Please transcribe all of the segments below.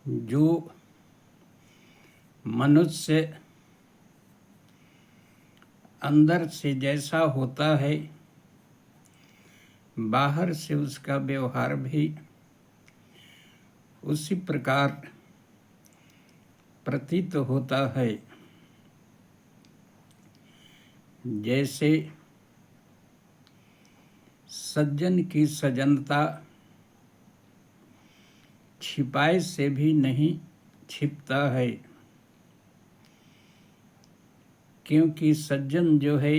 जो मनुष्य अंदर से जैसा होता है, बाहर से उसका व्यवहार भी उसी प्रकार प्रतीत होता है। जैसे सज्जन की सज्जनता छिपाए से भी नहीं छिपता है, क्योंकि सज्जन जो है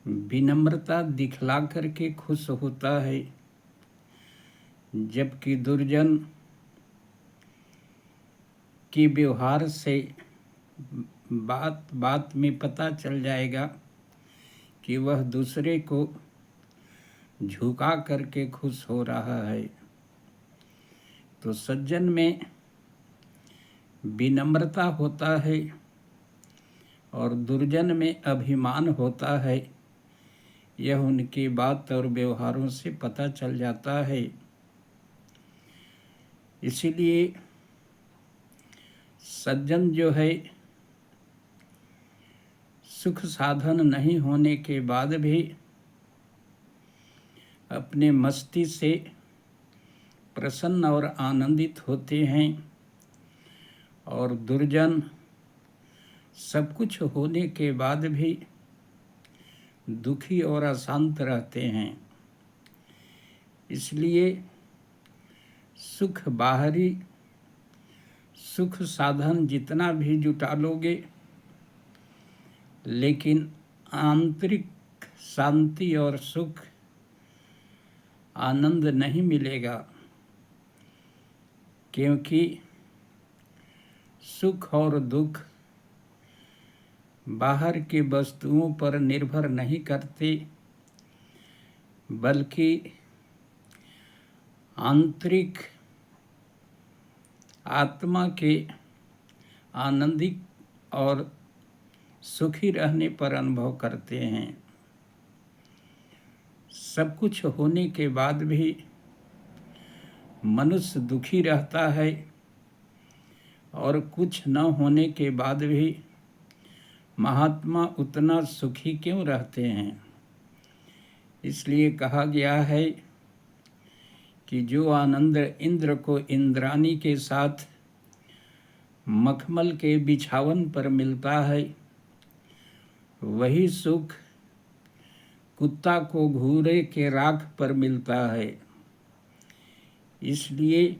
विनम्रता दिखला करके खुश होता है, जबकि दुर्जन के व्यवहार से बात बात में पता चल जाएगा कि वह दूसरे को झुका करके खुश हो रहा है। तो सज्जन में विनम्रता होता है और दुर्जन में अभिमान होता है। यह उनकी बात और व्यवहारों से पता चल जाता है। इसीलिए सज्जन जो है सुख साधन नहीं होने के बाद भी अपने मस्ती से प्रसन्न और आनंदित होते हैं, और दुर्जन सब कुछ होने के बाद भी दुखी और अशांत रहते हैं। इसलिए सुख बाहरी सुख साधन जितना भी जुटा लोगे, लेकिन आंतरिक शांति और सुख आनंद नहीं मिलेगा, क्योंकि सुख और दुख बाहर की वस्तुओं पर निर्भर नहीं करते, बल्कि आंतरिक आत्मा के आनंदित और सुखी रहने पर अनुभव करते हैं। सब कुछ होने के बाद भी मनुष्य दुखी रहता है, और कुछ न होने के बाद भी महात्मा उतना सुखी क्यों रहते हैं? इसलिए कहा गया है कि जो आनंद इंद्र को इंद्राणी के साथ मखमल के बिछावन पर मिलता है, वही सुख कुत्ता को घूरे के राख पर मिलता है। इसलिए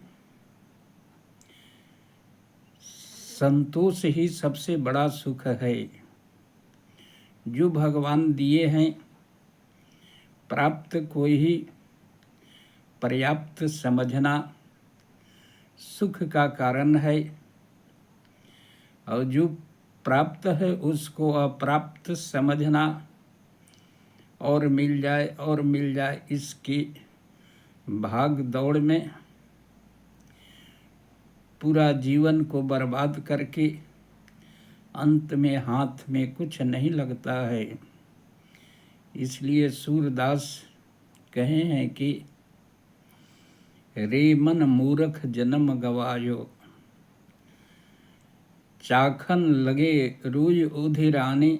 संतोष ही सबसे बड़ा सुख है। जो भगवान दिए हैं, प्राप्त को ही पर्याप्त समझना सुख का कारण है, और जो प्राप्त है उसको अप्राप्त समझना और मिल जाए इसकी भाग दौड़ में पूरा जीवन को बर्बाद करके अंत में हाथ में कुछ नहीं लगता है। इसलिए सूरदास कहे हैं कि रे मन मूर्ख जन्म गवायो, चाखन लगे रूज उधिराने,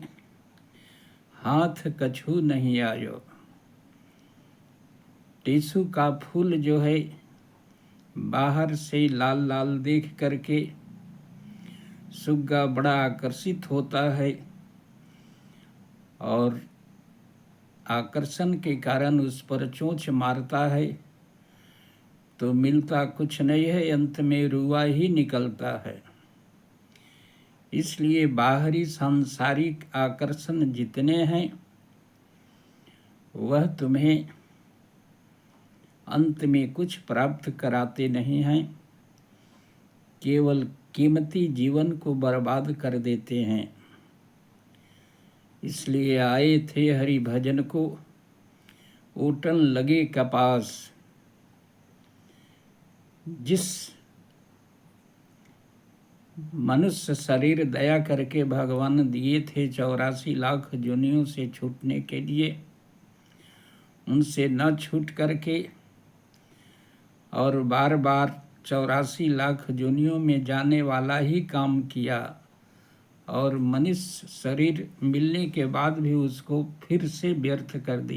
हाथ कछु नहीं आयो। टीसू का फूल जो है बाहर से लाल लाल देख करके सुग्गा बड़ा आकर्षित होता है, और आकर्षण के कारण उस पर चोंच मारता है, तो मिलता कुछ नहीं है, अंत में रुआ ही निकलता है। इसलिए बाहरी सांसारिक आकर्षण जितने हैं, वह तुम्हें अंत में कुछ प्राप्त कराते नहीं हैं, केवल कीमती जीवन को बर्बाद कर देते हैं। इसलिए आए थे हरि भजन को, ओटन लगे कपास। जिस मनुष्य शरीर दया करके भगवान दिए थे 84 लाख योनियों से छूटने के लिए, उनसे न छूट करके और बार बार 84 लाख योनियों में जाने वाला ही काम किया और मनुष्य शरीर मिलने के बाद भी उसको फिर से व्यर्थ कर दिया।